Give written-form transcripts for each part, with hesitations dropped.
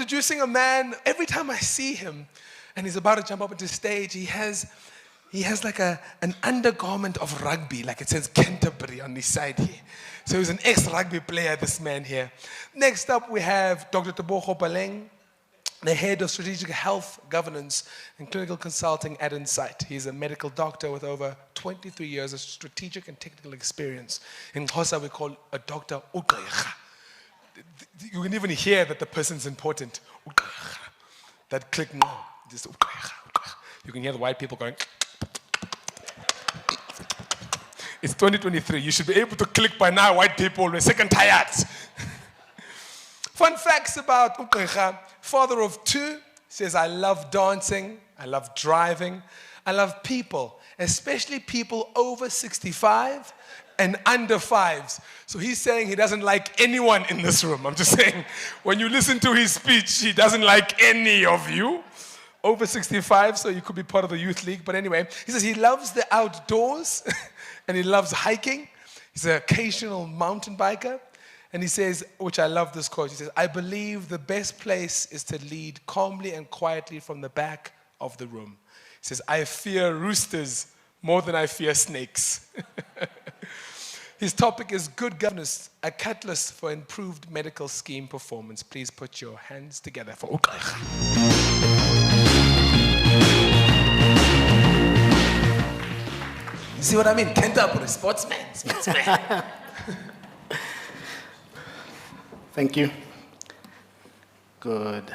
introducing a man. Every time I see him and he's about to jump up onto stage, he has like an undergarment of rugby, like it says Canterbury on the side here. So he's an ex-rugby player, this man here. Next up, we have Dr. Tebogo Phaleng, the head of strategic health governance and clinical consulting at Insight. He's a medical doctor with over 23 years of strategic and technical experience. In Xhosa, we call a doctor ugqirha. You can even hear that the person's important. Ugqirha. That click now, just ugqirha, ugqirha. You can hear the white people going. It's 2023. You should be able to click by now, white people. We're sick and tired. Fun facts about ugqirha. Father of two, says, I love dancing, I love driving, I love people, especially people over 65 and under 5s. So he's saying he doesn't like anyone in this room. I'm just saying, when you listen to his speech, he doesn't like any of you. Over 65, so you could be part of the youth league. But anyway, he says he loves the outdoors and he loves hiking. He's an occasional mountain biker. And he says, which I love this quote, he says, I believe the best place is to lead calmly and quietly from the back of the room. He says, I fear roosters more than I fear snakes. His topic is good governance, a catalyst for improved medical scheme performance. Please put your hands together for ugqirha. You see what I mean? Canterbury, sportsman. Thank you. Good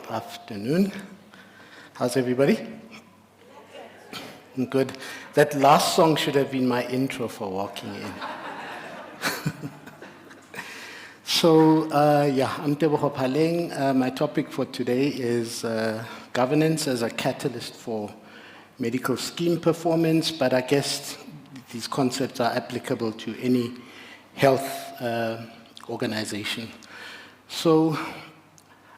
afternoon. How's everybody? Good. That last song should have been my intro for walking in. So, I'm Tebogo Phaleng. My topic for today is governance as a catalyst for medical scheme performance, but I guess these concepts are applicable to any health organization. So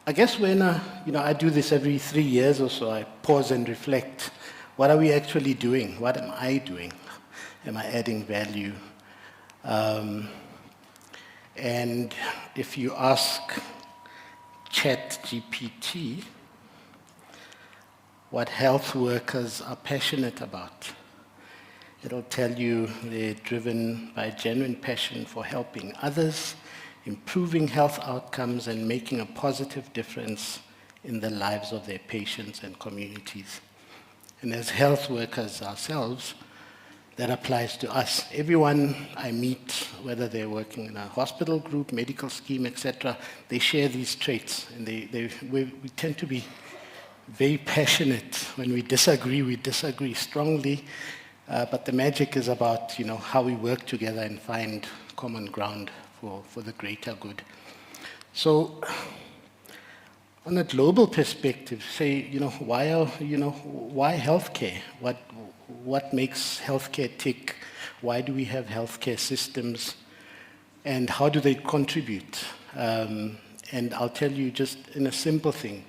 I guess when I do this every 3 years or so, I pause and reflect. What are we actually doing? What am I doing? Am I adding value? And if you ask ChatGPT what health workers are passionate about, it'll tell you they're driven by a genuine passion for helping others, improving health outcomes, and making a positive difference in the lives of their patients and communities. And as health workers ourselves, that applies to us. Everyone I meet, whether they're working in a hospital group, medical scheme, etc., they share these traits. And we tend to be very passionate. When we disagree strongly. But the magic is about how we work together and find common ground for the greater good. So, on a global perspective, say, why healthcare? What makes healthcare tick? Why do we have healthcare systems? And how do they contribute? And I'll tell you just in a simple thing,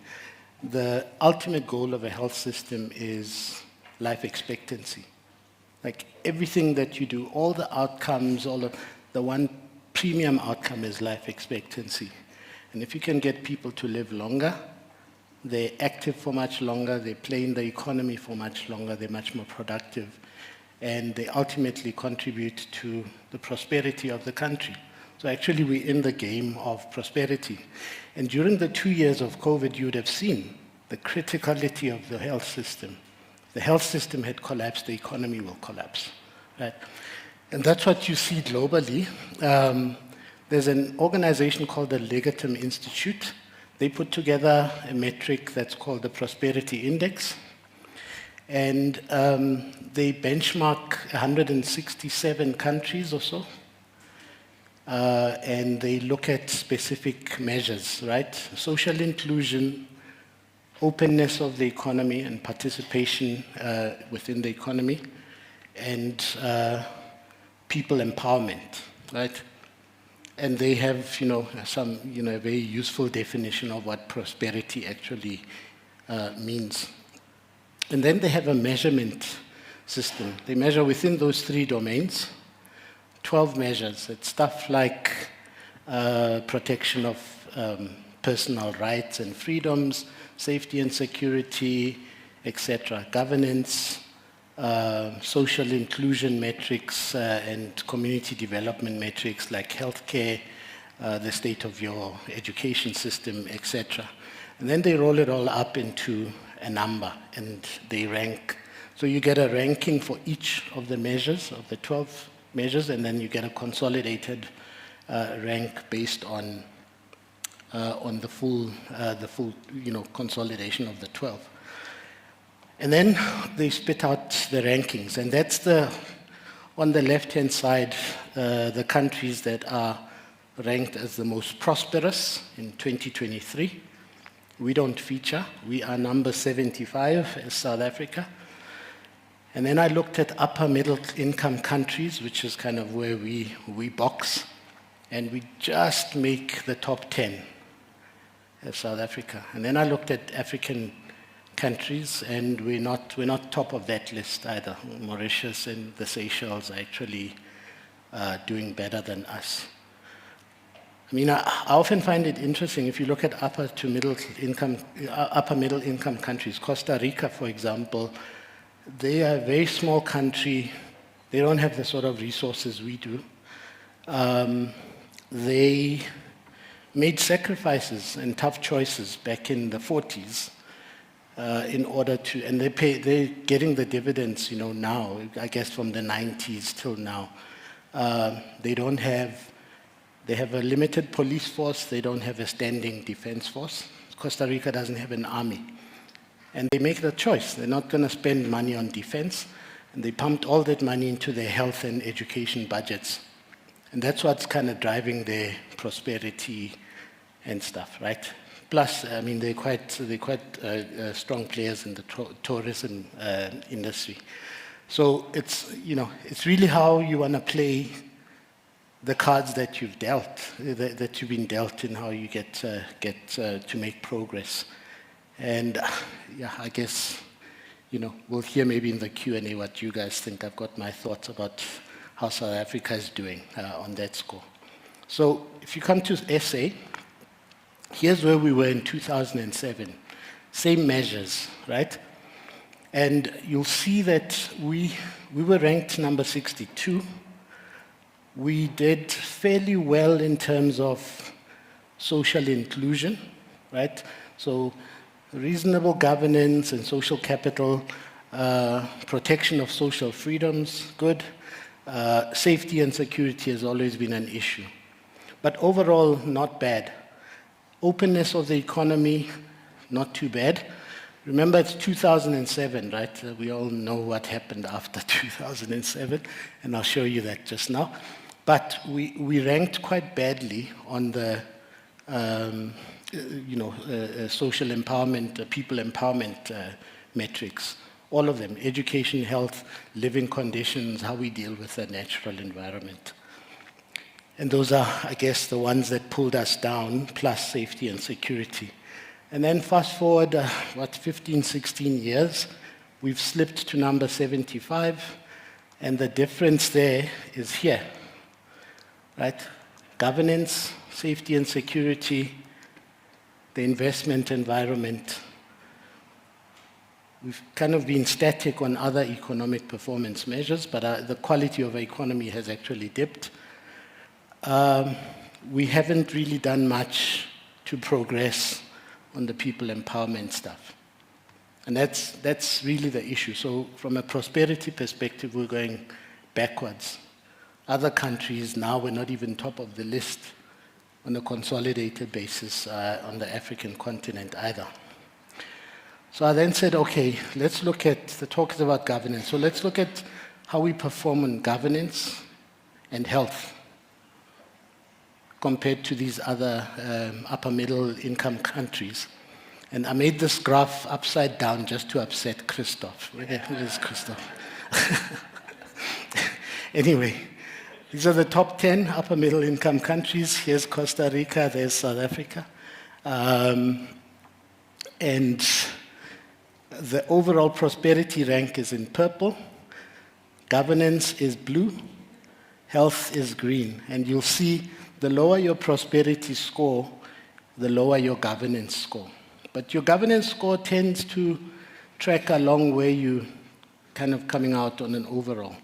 the ultimate goal of a health system is life expectancy. Like everything that you do, all the outcomes, the one premium outcome is life expectancy. And if you can get people to live longer, they're active for much longer, they play in the economy for much longer, they're much more productive, and they ultimately contribute to the prosperity of the country. So actually we're in the game of prosperity. And during the 2 years of COVID, you would have seen the criticality of the health system. The health system had collapsed, the economy will collapse, right? And that's what you see globally. There's an organization called the Legatum Institute. They put together a metric that's called the Prosperity Index. And they benchmark 167 countries or so. And they look at specific measures, right? Social inclusion, openness of the economy and participation within the economy, and people empowerment, right? And they have, some, a very useful definition of what prosperity actually means. And then they have a measurement system. They measure within those 3 domains, 12 measures. It's stuff like protection of personal rights and freedoms, safety and security, etc., governance, social inclusion metrics and community development metrics like healthcare, the state of your education system, etc. And then they roll it all up into a number and they rank. So you get a ranking for each of the measures, of the 12 measures, and then you get a consolidated rank based on the full consolidation of the 12. And then they spit out the rankings, and that's on the left-hand side, the countries that are ranked as the most prosperous in 2023. We don't feature. We are number 75 as South Africa. And then I looked at upper middle income countries, which is kind of where we box, and we just make the top 10 as South Africa. And then I looked at African countries, and we're not top of that list either. Mauritius and the Seychelles are actually doing better than us. I mean, I often find it interesting if you look at upper middle income countries. Costa Rica, for example, they are a very small country. They don't have the sort of resources we do. They made sacrifices and tough choices back in the 40s in order to, and they're getting the dividends, now, I guess from the 90s till now. They have a limited police force. They don't have a standing defense force. Costa Rica doesn't have an army. And they make the choice. They're not going to spend money on defense. And they pumped all that money into their health and education budgets. And that's what's kind of driving their prosperity and stuff, right? Plus, I mean, they're quite strong players in the tourism industry. So it's really how you want to play the cards that you've dealt, that you've been dealt, in how you get to make progress. And yeah, I guess, we'll hear maybe in the Q&A what you guys think. I've got my thoughts about how South Africa is doing on that score. So if you come to SA, here's where we were in 2007. Same measures, right? And you'll see that we were ranked number 62. We did fairly well in terms of social inclusion, right? So reasonable governance and social capital, protection of social freedoms, good. Safety and security has always been an issue. But overall, not bad. Openness of the economy, not too bad. Remember, it's 2007, right? We all know what happened after 2007, and I'll show you that just now. But we ranked quite badly on the social empowerment, people empowerment metrics. All of them: education, health, living conditions, how we deal with the natural environment. And those are, I guess, the ones that pulled us down, plus safety and security. And then fast forward, 15, 16 years, we've slipped to number 75, and the difference there is here. Right? Governance, safety and security, the investment environment. We've kind of been static on other economic performance measures, but the quality of our economy has actually dipped. We haven't really done much to progress on the people empowerment stuff. And that's really the issue. So from a prosperity perspective, we're going backwards. Other countries, now we're not even top of the list on a consolidated basis on the African continent either. So I then said, okay, let's look at, the talk is about governance, so let's look at how we perform on governance and health compared to these other upper middle income countries. And I made this graph upside down just to upset Christoph. Where's Christoph? Anyway, these are the top 10 upper middle income countries. Here's Costa Rica, there's South Africa. And the overall prosperity rank is in purple, governance is blue, health is green. And you'll see the lower your prosperity score, the lower your governance score. But your governance score tends to track along where you kind of coming out on an overall.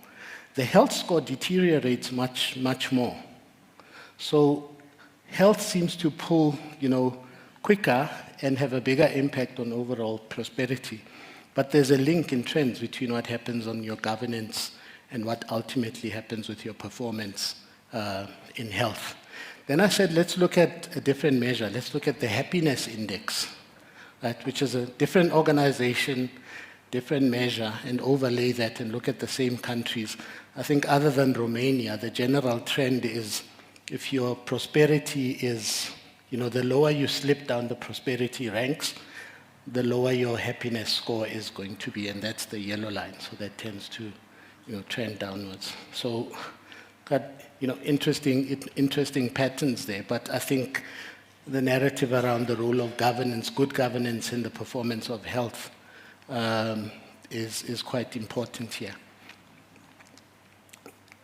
The health score deteriorates much, much more. So health seems to pull, quicker and have a bigger impact on overall prosperity. But there's a link in trends between what happens on your governance and what ultimately happens with your performance in health. Then I said, let's look at a different measure. Let's look at the happiness index, right, which is a different organization, different measure, and overlay that and look at the same countries. I think other than Romania, the general trend is if your prosperity is, the lower you slip down the prosperity ranks, the lower your happiness score is going to be, and that's the yellow line. So that tends to, trend downwards. So, got, interesting patterns there. But I think the narrative around the role of governance, good governance in the performance of health, is quite important here.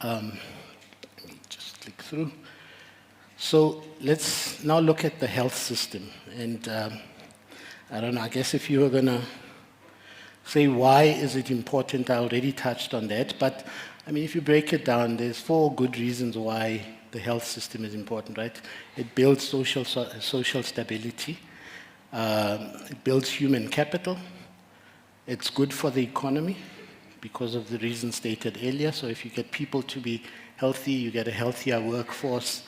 Let me just click through. So let's now look at the health system. And I don't know, I guess if you were going to say why is it important, I already touched on that. But I mean, if you break it down, there's 4 good reasons why the health system is important, right? It builds social stability. It builds human capital. It's good for the economy because of the reasons stated earlier. So if you get people to be healthy, you get a healthier workforce,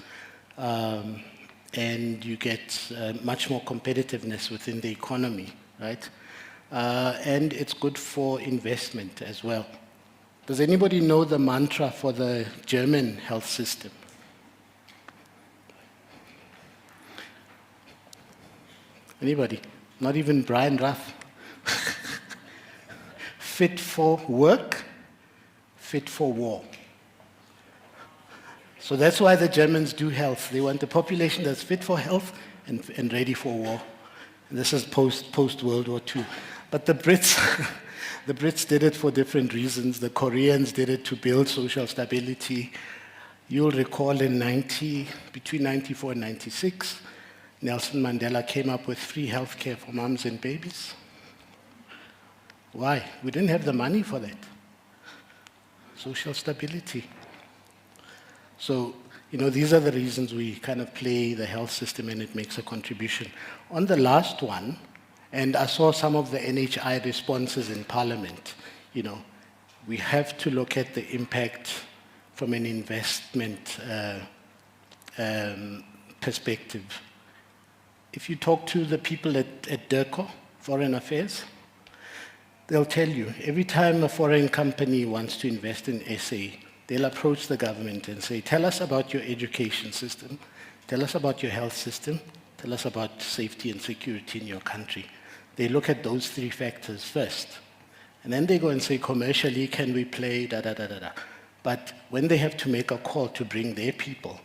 and you get much more competitiveness within the economy, right? And it's good for investment as well. Does anybody know the mantra for the German health system? Anybody? Not even Brian Ruff. Fit for work, fit for war. So that's why the Germans do health. They want a population that's fit for health and ready for war. And this is post World War II. But the Brits, the Brits did it for different reasons. The Koreans did it to build social stability. You'll recall between 94 and 96, Nelson Mandela came up with free healthcare for moms and babies. Why? We didn't have the money for that. Social stability. So, these are the reasons we kind of play the health system and it makes a contribution. On the last one, and I saw some of the NHI responses in Parliament, we have to look at the impact from an investment perspective. If you talk to the people at DIRCO, Foreign Affairs, they'll tell you, every time a foreign company wants to invest in SA, they'll approach the government and say, tell us about your education system, tell us about your health system, tell us about safety and security in your country. They look at those 3 factors first. And then they go and say, commercially, can we play, da-da-da-da-da. But when they have to make a call to bring their people,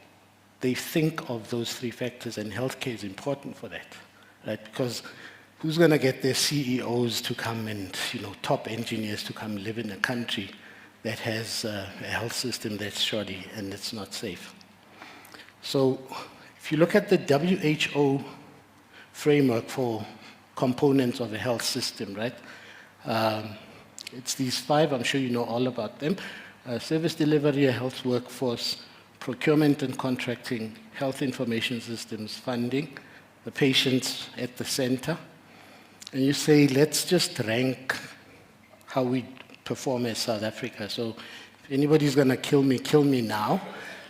they think of those 3 factors, and healthcare is important for that, right? Because who's going to get their CEOs to come and, top engineers to come live in a country that has a health system that's shoddy and it's not safe? So if you look at the WHO framework for components of a health system, right? It's these 5, I'm sure you know all about them. Service delivery, a health workforce, procurement and contracting, health information systems, funding, the patients at the center. And you say, let's just rank how we perform as South Africa. So if anybody's going to kill me now.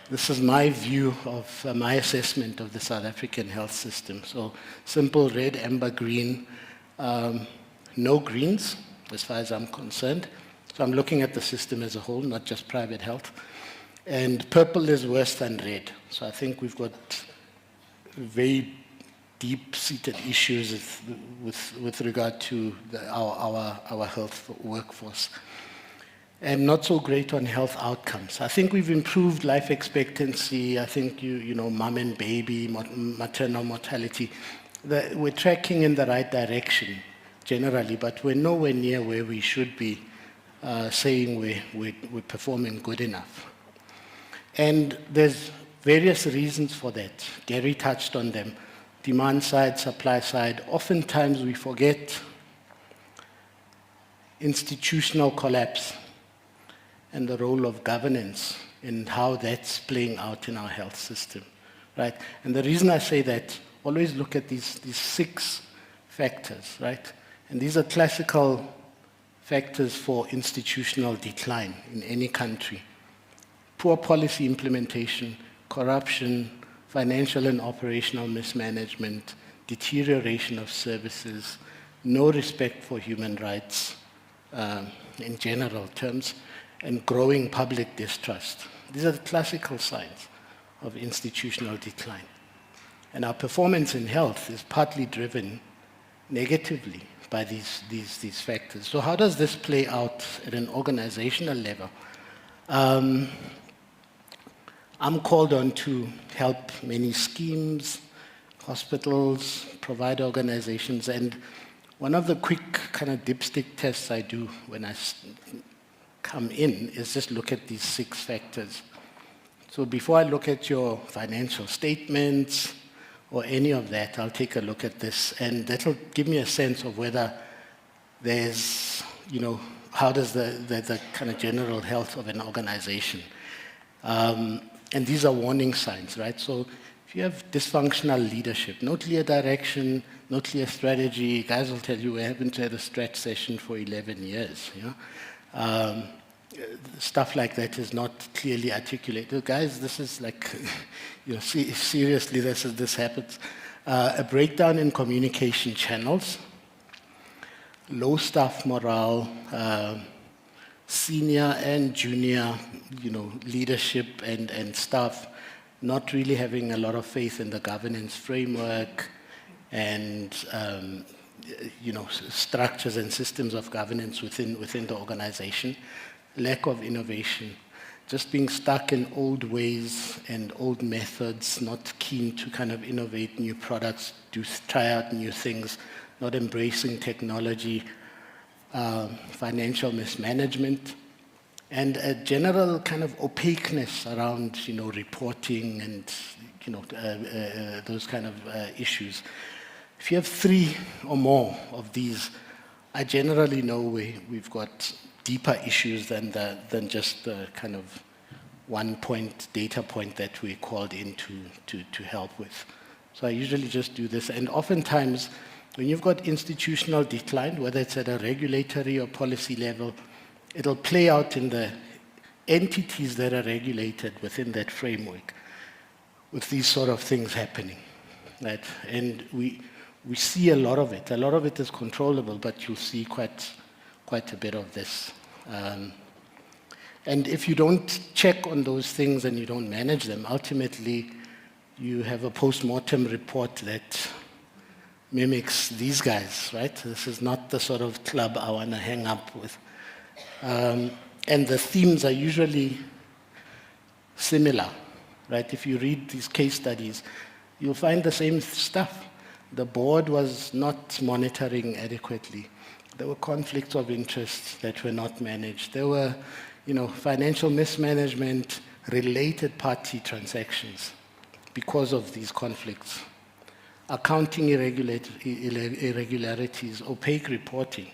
This is my view of my assessment of the South African health system. So simple red, amber, green, no greens as far as I'm concerned. So I'm looking at the system as a whole, not just private health. And purple is worse than red. So I think we've got very deep-seated issues with regard to our health workforce. And not so great on health outcomes. I think we've improved life expectancy. I think, mom and baby, maternal mortality. We're tracking in the right direction generally, but we're nowhere near where we should be saying we're performing good enough. And there's various reasons for that. Gary touched on them. demand side, supply side. Oftentimes we forget institutional collapse and the role of governance and how that's playing out in our health system, right? And the reason I say that, always look at these 6 factors, right? And these are classical factors for institutional decline in any country. Poor policy implementation, corruption, financial and operational mismanagement, deterioration of services, no respect for human rights in general terms, and growing public distrust. These are the classical signs of institutional decline. And our performance in health is partly driven negatively by these factors. So how does this play out at an organizational level? I'm called on to help many schemes, hospitals, provider organizations, and one of the quick kind of dipstick tests I do when I come in is just look at these 6 factors. So before I look at your financial statements or any of that, I'll take a look at this, and that'll give me a sense of whether there's, how does the kind of general health of an organization. And these are warning signs, right? So if you have dysfunctional leadership, no clear direction, no clear strategy, guys will tell you we haven't had a stretch session for 11 years. Stuff like that is not clearly articulated. Guys, this is like, seriously, this happens. A breakdown in communication channels, low staff morale, senior and junior, leadership and staff not really having a lot of faith in the governance framework and, structures and systems of governance within the organization, lack of innovation, just being stuck in old ways and old methods, not keen to kind of innovate new products, try out new things, not embracing technology, financial mismanagement, and a general kind of opaqueness around, reporting and, those kind of issues. If you have 3 or more of these, I generally know we've got deeper issues than just the kind of 1 data point that we're called in to help with. So I usually just do this, and oftentimes when you've got institutional decline, whether it's at a regulatory or policy level, it'll play out in the entities that are regulated within that framework with these sort of things happening, right? And we see a lot of it. A lot of it is controllable, but you'll see quite a bit of this. And if you don't check on those things and you don't manage them, ultimately you have a post-mortem report that mimics these guys, right? This is not the sort of club I want to hang up with. And the themes are usually similar, right? If you read these case studies, you'll find the same stuff. The board was not monitoring adequately. There were conflicts of interest that were not managed. There were, financial mismanagement, related party transactions because of these conflicts. Accounting irregularities, opaque reporting,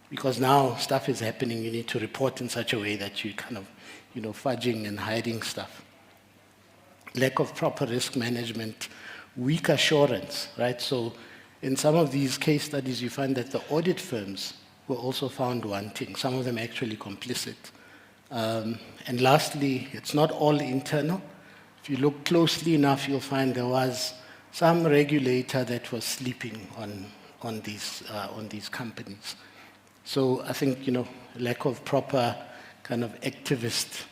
because now stuff is happening, you need to report in such a way that you kind of, fudging and hiding stuff. Lack of proper risk management, weak assurance, right? So in some of these case studies, you find that the audit firms were also found wanting, some of them actually complicit. And lastly, it's not all internal. If you look closely enough, you'll find there was some regulator that was sleeping on these companies. So I think, lack of proper kind of activist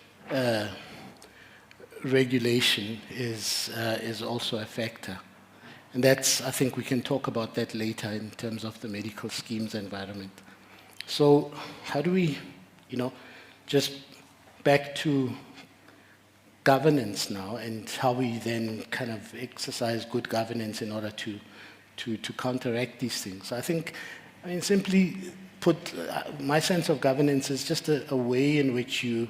regulation is also a factor. And I think we can talk about that later in terms of the medical schemes environment. So how do we, just back to governance now and how we then kind of exercise good governance in order to counteract these things. Simply put, my sense of governance is just a way in which you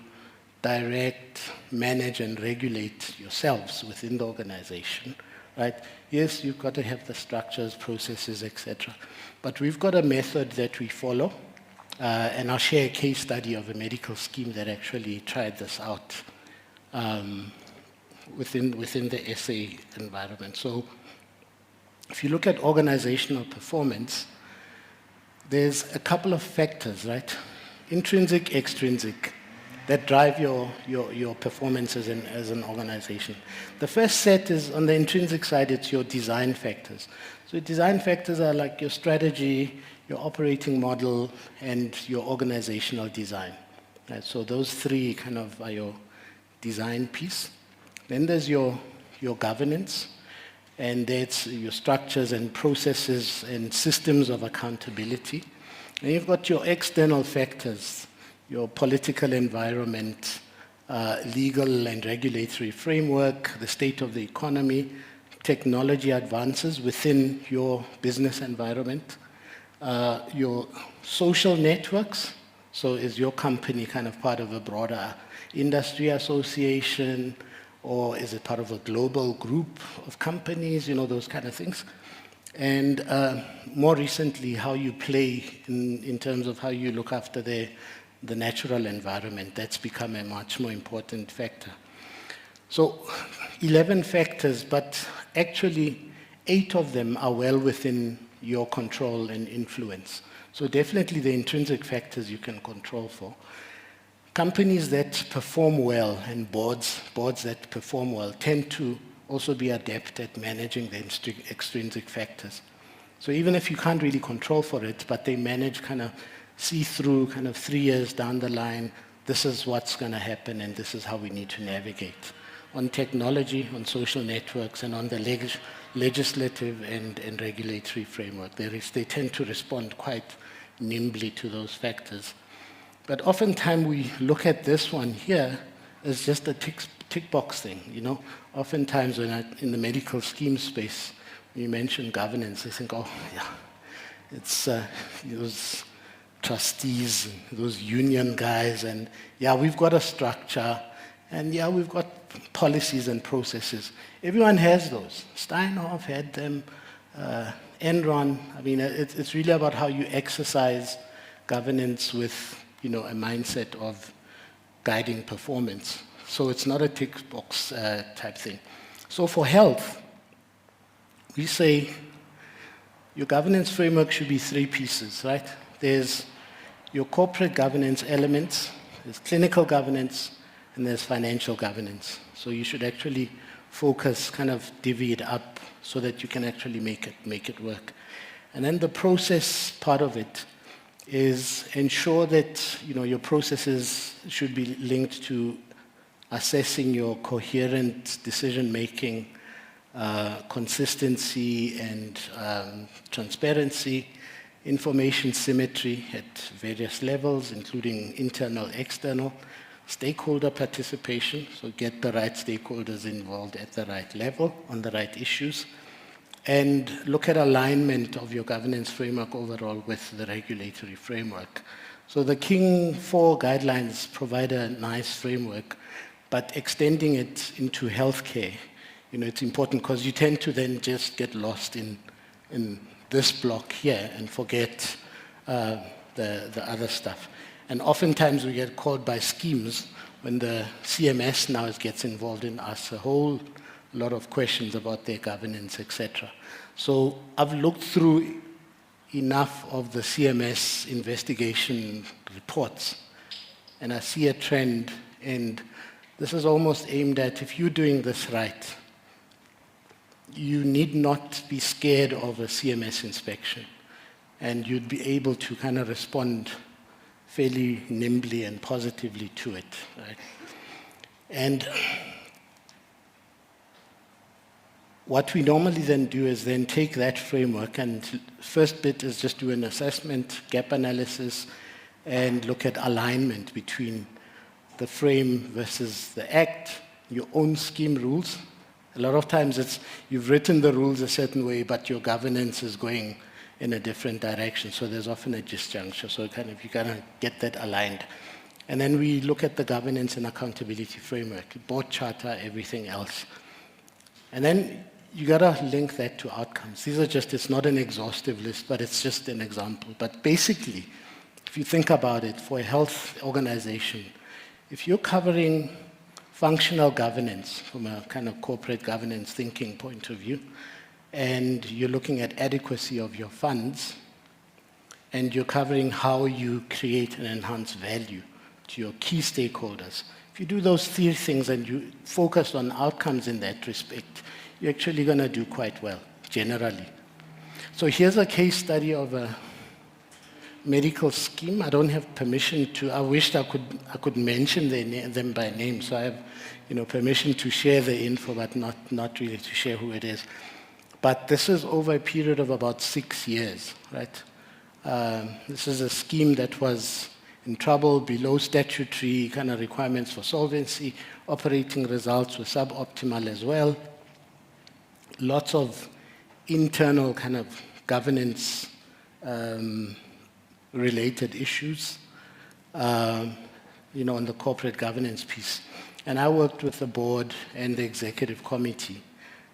direct, manage, and regulate yourselves within the organization, right? Yes, you've got to have the structures, processes, etc. But we've got a method that we follow, and I'll share a case study of a medical scheme that actually tried this out within the SA environment. So if you look at organizational performance, there's a couple of factors, right? Intrinsic, extrinsic, that drive your performance as an organization. The first set is, on the intrinsic side, it's your design factors. So design factors are like your strategy, your operating model, and your organizational design. Right? So those three kind of are your design piece. Then there's your governance, and that's your structures and processes and systems of accountability. And you've got your external factors, your political environment, legal and regulatory framework, the state of the economy, technology advances within your business environment, your social networks. So is your company kind of part of a broader industry association, or is it part of a global group of companies, those kind of things. And more recently, how you play in terms of how you look after the natural environment. That's become a much more important factor. So 11 factors, but actually 8 of them are well within your control and influence. So definitely the intrinsic factors you can control for. Companies that perform well and boards that perform well tend to also be adept at managing the extrinsic factors. So even if you can't really control for it, but they manage kind of see through kind of 3 years down the line, this is what's going to happen and this is how we need to navigate. On technology, on social networks, and on the legislative and regulatory framework, they tend to respond quite nimbly to those factors. But oftentimes we look at this one here as just a tick box thing, Oftentimes when in the medical scheme space, when you mention governance, I think, oh, yeah, it's those trustees, those union guys, and yeah, we've got a structure, and yeah, we've got policies and processes. Everyone has those. Steinhoff had them, Enron. I mean, it's really about how you exercise governance with, a mindset of guiding performance. So it's not a tick box type thing. So for health, we say your governance framework should be 3 pieces, right? There's your corporate governance elements, there's clinical governance, and there's financial governance. So you should actually focus, kind of divvy it up so that you can actually make it work. And then the process part of it is ensure that your processes should be linked to assessing your coherent decision making, consistency and transparency, information symmetry at various levels, including internal, external, stakeholder participation, so get the right stakeholders involved at the right level on the right issues, and look at alignment of your governance framework overall with the regulatory framework. So the King 4 guidelines provide a nice framework, but extending it into healthcare, it's important because you tend to then just get lost in this block here and forget the other stuff. And oftentimes we get caught by schemes when the CMS now gets involved and asks a whole lot of questions about their governance, etc. So I've looked through enough of the CMS investigation reports, and I see a trend, and this is almost aimed at, if you're doing this right, you need not be scared of a CMS inspection, and you'd be able to kind of respond fairly nimbly and positively to it, right? And what we normally then do is then take that framework, and first bit is just do an assessment, gap analysis, and look at alignment between the frame versus the act, your own scheme rules. A lot of times it's you've written the rules a certain way, but your governance is going in a different direction. So there's often a disjuncture. So you gotta get that aligned. And then we look at the governance and accountability framework, board charter, everything else. And then you gotta link that to outcomes. These are just, it's not an exhaustive list, but it's just an example. But basically, if you think about it, for a health organization, if you're covering functional governance from a kind of corporate governance thinking point of view, and you're looking at adequacy of your funds, and you're covering how you create and enhance value to your key stakeholders. If you do those three things and you focus on outcomes in that respect, you're actually going to do quite well, generally. So here's a case study of a medical scheme. I don't have permission to, I wished I could mention them by name, so I have permission to share the info, but not really to share who it is. But this is over a period of about 6 years, right? This is a scheme that was in trouble, below statutory kind of requirements for solvency. Operating results were suboptimal as well. Lots of internal kind of governance related issues, on the corporate governance piece. And I worked with the board and the executive committee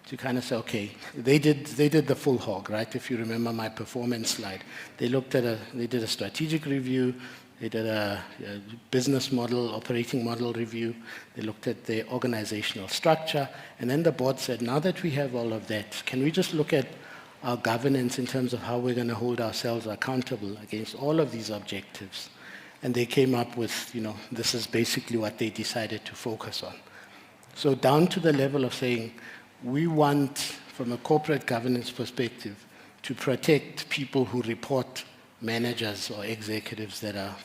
to kind of say, okay, they did the full hog, right? If you remember my performance slide, they did a strategic review, they did a business model, operating model review, they looked at the organizational structure, and then the board said, now that we have all of that, can we just look at our governance in terms of how we're going to hold ourselves accountable against all of these objectives? And they came up with, this is basically what they decided to focus on. So down to the level of saying, we want, from a corporate governance perspective, to protect people who report managers or executives that are,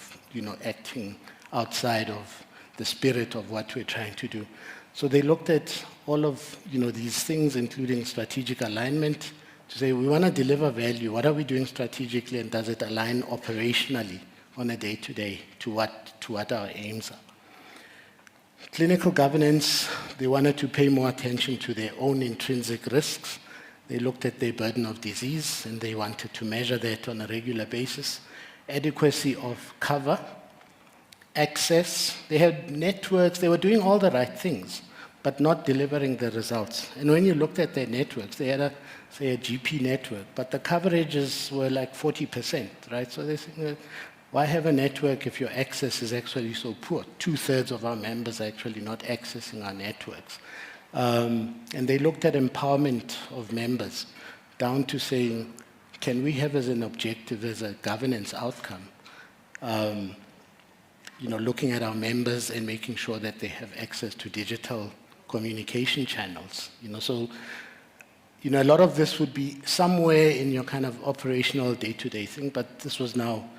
acting outside of the spirit of what we're trying to do. So they looked at all of, these things, including strategic alignment, to say, we want to deliver value. What are we doing strategically, and does it align operationally on a day-to-day to what our aims are? Clinical governance, they wanted to pay more attention to their own intrinsic risks. They looked at their burden of disease, and they wanted to measure that on a regular basis. Adequacy of cover, access. They had networks. They were doing all the right things, but not delivering the results. And when you looked at their networks, they had a GP network, but the coverages were like 40%, right? So they said, why have a network if your access is actually so poor? 2/3 of our members are actually not accessing our networks. And they looked at empowerment of members, down to saying, can we have as an objective, as a governance outcome, looking at our members and making sure that they have access to digital communication channels. So a lot of this would be somewhere in your kind of operational day-to-day thing, but this was now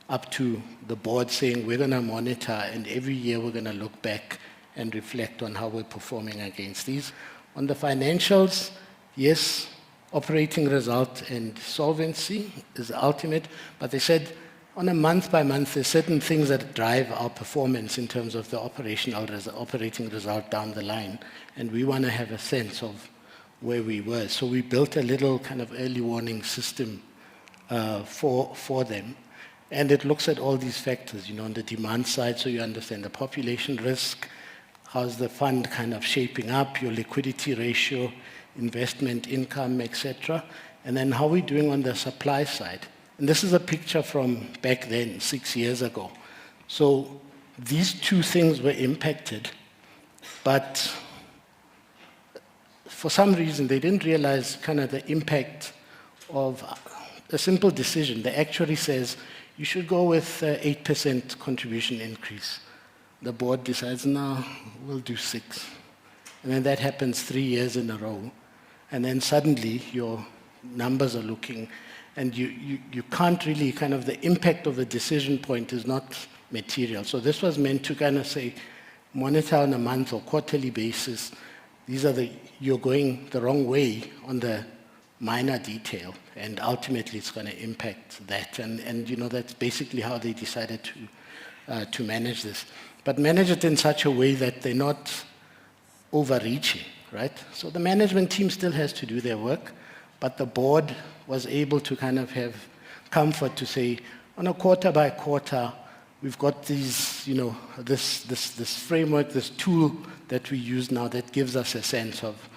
up to the board saying, we're going to monitor, and every year we're going to look back and reflect on how we're performing against these. On the financials, yes, operating result and solvency is ultimate, but they said on a month-by-month, there's certain things that drive our performance in terms of the operating result down the line, and we want to have a sense of where we were. So we built a little kind of early warning system for them. And it looks at all these factors, on the demand side, so you understand the population risk, how's the fund kind of shaping up, your liquidity ratio, investment income, etc. And then how are we doing on the supply side? And this is a picture from back then, 6 years ago. So these two things were impacted, but for some reason they didn't realize kind of the impact of a simple decision. The actuary says, you should go with 8% contribution increase. The board decides, no, we'll do 6. And then that happens 3 years in a row. And then suddenly your numbers are looking, and you can't really kind of, the impact of a decision point is not material. So this was meant to kind of say, monitor on a month or quarterly basis. You're going the wrong way on the minor detail, and ultimately it's going to impact that. And that's basically how they decided to manage this. But manage it in such a way that they're not overreaching, right? So the management team still has to do their work, but the board was able to kind of have comfort to say, on a quarter by quarter, we've got these, this framework, this tool that we use now that gives us a sense of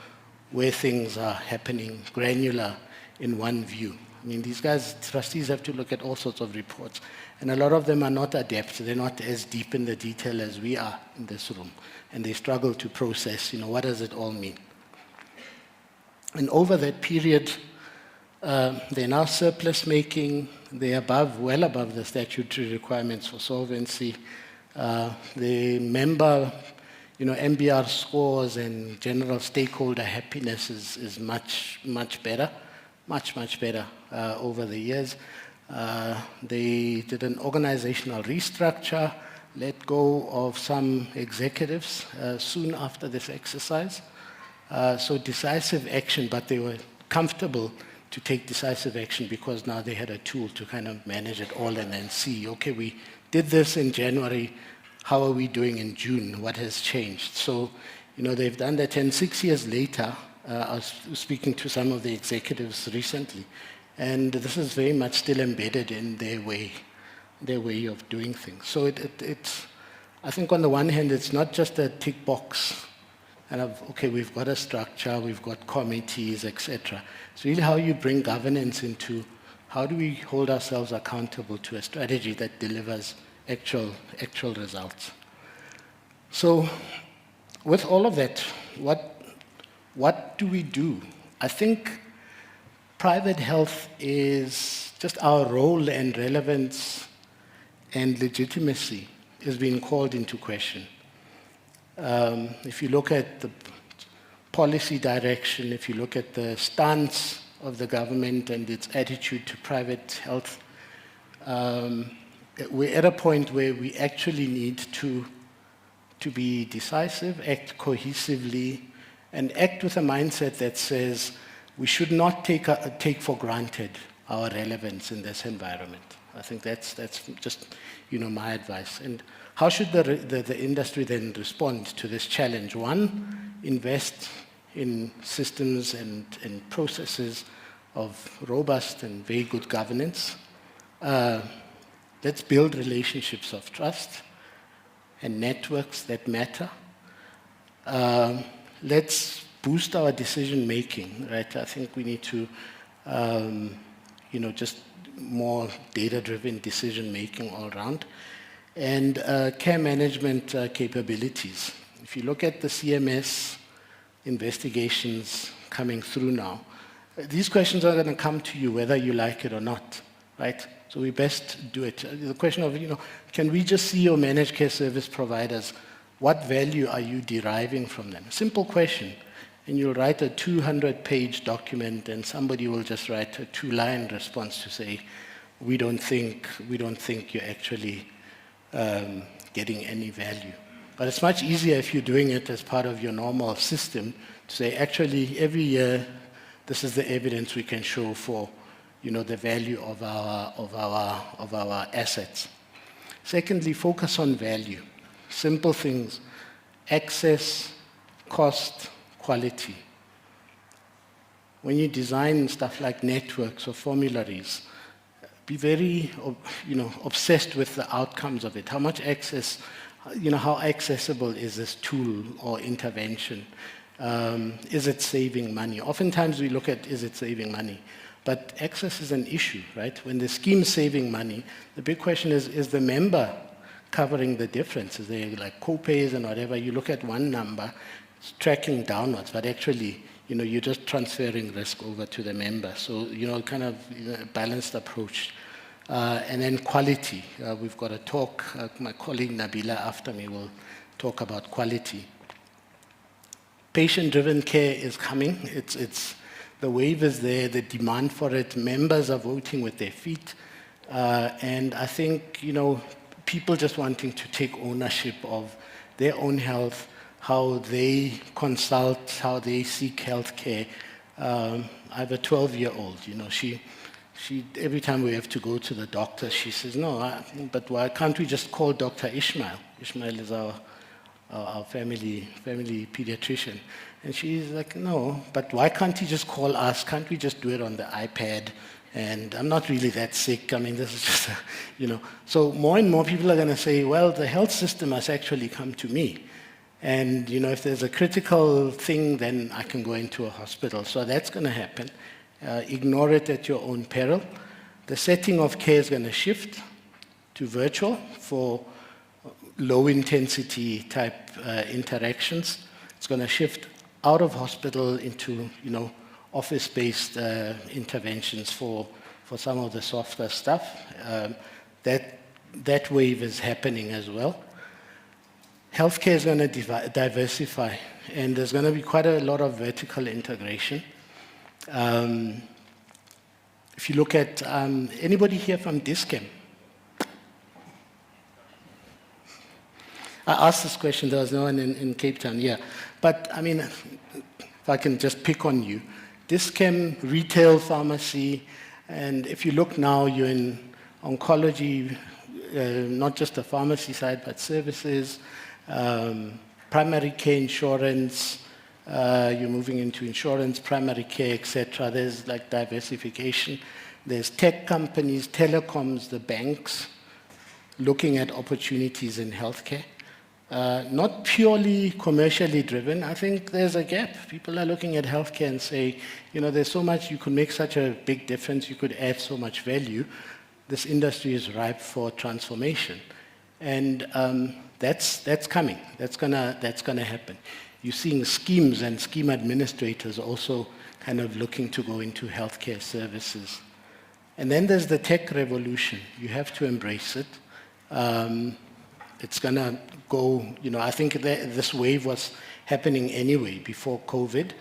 where things are happening, granular in one view. I mean, these guys, trustees, have to look at all sorts of reports, and a lot of them are not adept. They're not as deep in the detail as we are in this room, and they struggle to process, what does it all mean? And over that period, they're now surplus making. They're well above the statutory requirements for solvency. The member, MBR scores and general stakeholder happiness is much, much better. Much better over the years. They did an organizational restructure, let go of some executives soon after this exercise. So decisive action, but they were comfortable to take decisive action because now they had a tool to kind of manage it all and then see, okay, we did this in January, how are we doing in June? What has changed? So, they've done that, and 6 years later, I was speaking to some of the executives recently, and this is very much still embedded in their way of doing things. So it's, I think on the one hand, it's not just a tick box, and okay, we've got a structure, we've got committees, etc. It's really how you bring governance into how do we hold ourselves accountable to a strategy that delivers actual results. So with all of that, what do we do? I think private health is just our role and relevance and legitimacy is being called into question. If you look at the policy direction, if you look at the stance of the government and its attitude to private health, we're at a point where we actually need to be decisive, act cohesively, and act with a mindset that says we should not take for granted our relevance in this environment. I think that's just my advice. And how should the industry then respond to this challenge? One, invest in systems and processes of robust and very good governance. Let's build relationships of trust and networks that matter. Let's boost our decision making, right? I think we need to, just more data-driven decision making all around. And care management capabilities. If you look at the CMS investigations coming through now, these questions are going to come to you whether you like it or not, right? So we best do it. The question of, can we just see your managed care service providers? What value are you deriving from them? Simple question. And you'll write a 200-page document and somebody will just write a 2-line response to say, we don't think you're actually getting any value. But it's much easier if you're doing it as part of your normal system to say, actually, every year, this is the evidence we can show for the value of our assets. Secondly, focus on value. Simple things, access, cost, quality. When you design stuff like networks or formularies, be very, obsessed with the outcomes of it. How much access, how accessible is this tool or intervention? Is it saving money? Oftentimes we look at, is it saving money? But access is an issue, right? When the scheme's saving money, the big question is the member covering the difference? Is there like co-pays and whatever? You look at one number, it's tracking downwards, but actually, you're just transferring risk over to the member. So, kind of a balanced approach. And then quality. We've got a talk. My colleague Nabila after me will talk about quality. Patient-driven care is coming. It's the wave is there, the demand for it. Members are voting with their feet. And I think, people just wanting to take ownership of their own health, how they consult, how they seek health care. I have a 12-year-old, she every time we have to go to the doctor, she says, no, but why can't we just call Dr. Ishmael? Ishmael is our family pediatrician. And she's like, no, but why can't he just call us? Can't we just do it on the iPad? And I'm not really that sick. I mean, this is just, So more and more people are going to say, well, the health system must actually come to me. And if there's a critical thing, then I can go into a hospital. So that's going to happen. Ignore it at your own peril. The setting of care is going to shift to virtual for low-intensity type interactions. It's going to shift out of hospital into, office-based interventions for some of the softer stuff. That wave is happening as well. Healthcare is going to diversify, and there's going to be quite a lot of vertical integration. If you look at anybody here from Dis-Chem? I asked this question, there was no one in Cape Town, yeah. But, if I can just pick on you, Dis-Chem, retail pharmacy, and if you look now, you're in oncology, not just the pharmacy side, but services, primary care insurance, you're moving into insurance, primary care, etc. There's like diversification. There's tech companies, telecoms, the banks, looking at opportunities in healthcare. Not purely commercially driven. I think there's a gap. People are looking at healthcare and say, there's so much, you could make such a big difference, you could add so much value. This industry is ripe for transformation. And that's coming. That's gonna happen. You're seeing schemes and scheme administrators also kind of looking to go into healthcare services. And then there's the tech revolution. You have to embrace it. It's gonna go, I think this wave was happening anyway before COVID,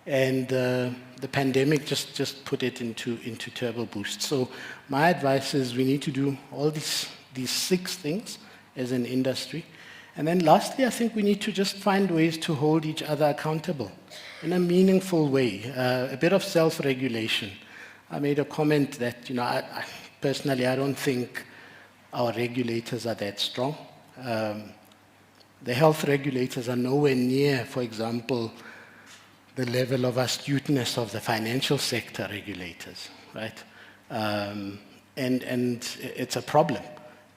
and the pandemic just put it into turbo boost. So my advice is we need to do all these 6 things as an industry. And then lastly, I think we need to just find ways to hold each other accountable in a meaningful way, a bit of self-regulation. I made a comment that, I personally, I don't think our regulators are that strong. The health regulators are nowhere near, for example, the level of astuteness of the financial sector regulators, right? And it's a problem.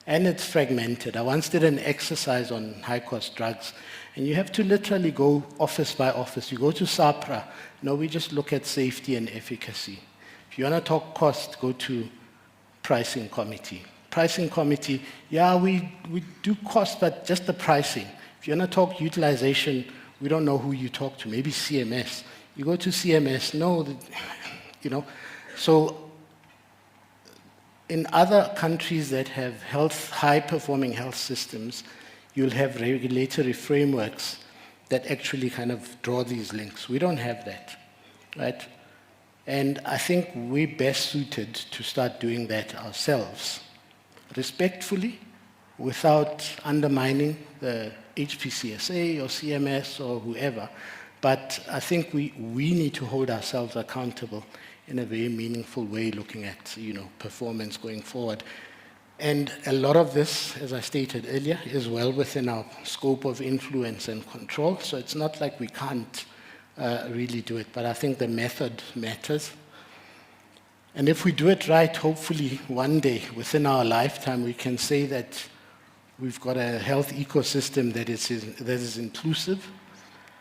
And it's fragmented. I once did an exercise on high-cost drugs, and you have to literally go office by office. You go to SAPRA. No, we just look at safety and efficacy. If you want to talk cost, go to pricing committee. Pricing committee, yeah, we do cost, but just the pricing. If you want to talk utilization, we don't know who you talk to. Maybe CMS. You go to CMS, no, So in other countries that have high-performing health systems, you'll have regulatory frameworks that actually kind of draw these links. We don't have that, right? And I think we're best suited to start doing that ourselves, respectfully, without undermining the HPCSA or CMS or whoever. But I think we need to hold ourselves accountable in a very meaningful way, looking at performance going forward. And a lot of this, as I stated earlier, is well within our scope of influence and control. So it's not like we can't really do it, but I think the method matters. And if we do it right, hopefully one day within our lifetime, we can say that we've got a health ecosystem that is inclusive,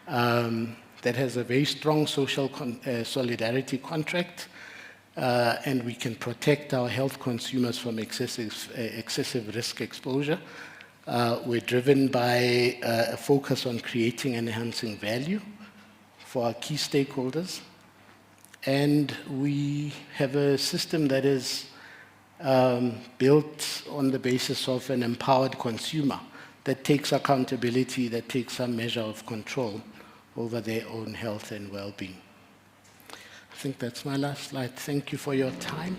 that has a very strong social solidarity contract, and we can protect our health consumers from excessive risk exposure. We're driven by a focus on creating and enhancing value for our key stakeholders. And we have a system that is built on the basis of an empowered consumer that takes accountability, that takes some measure of control over their own health and well-being. I think that's my last slide. Thank you for your time.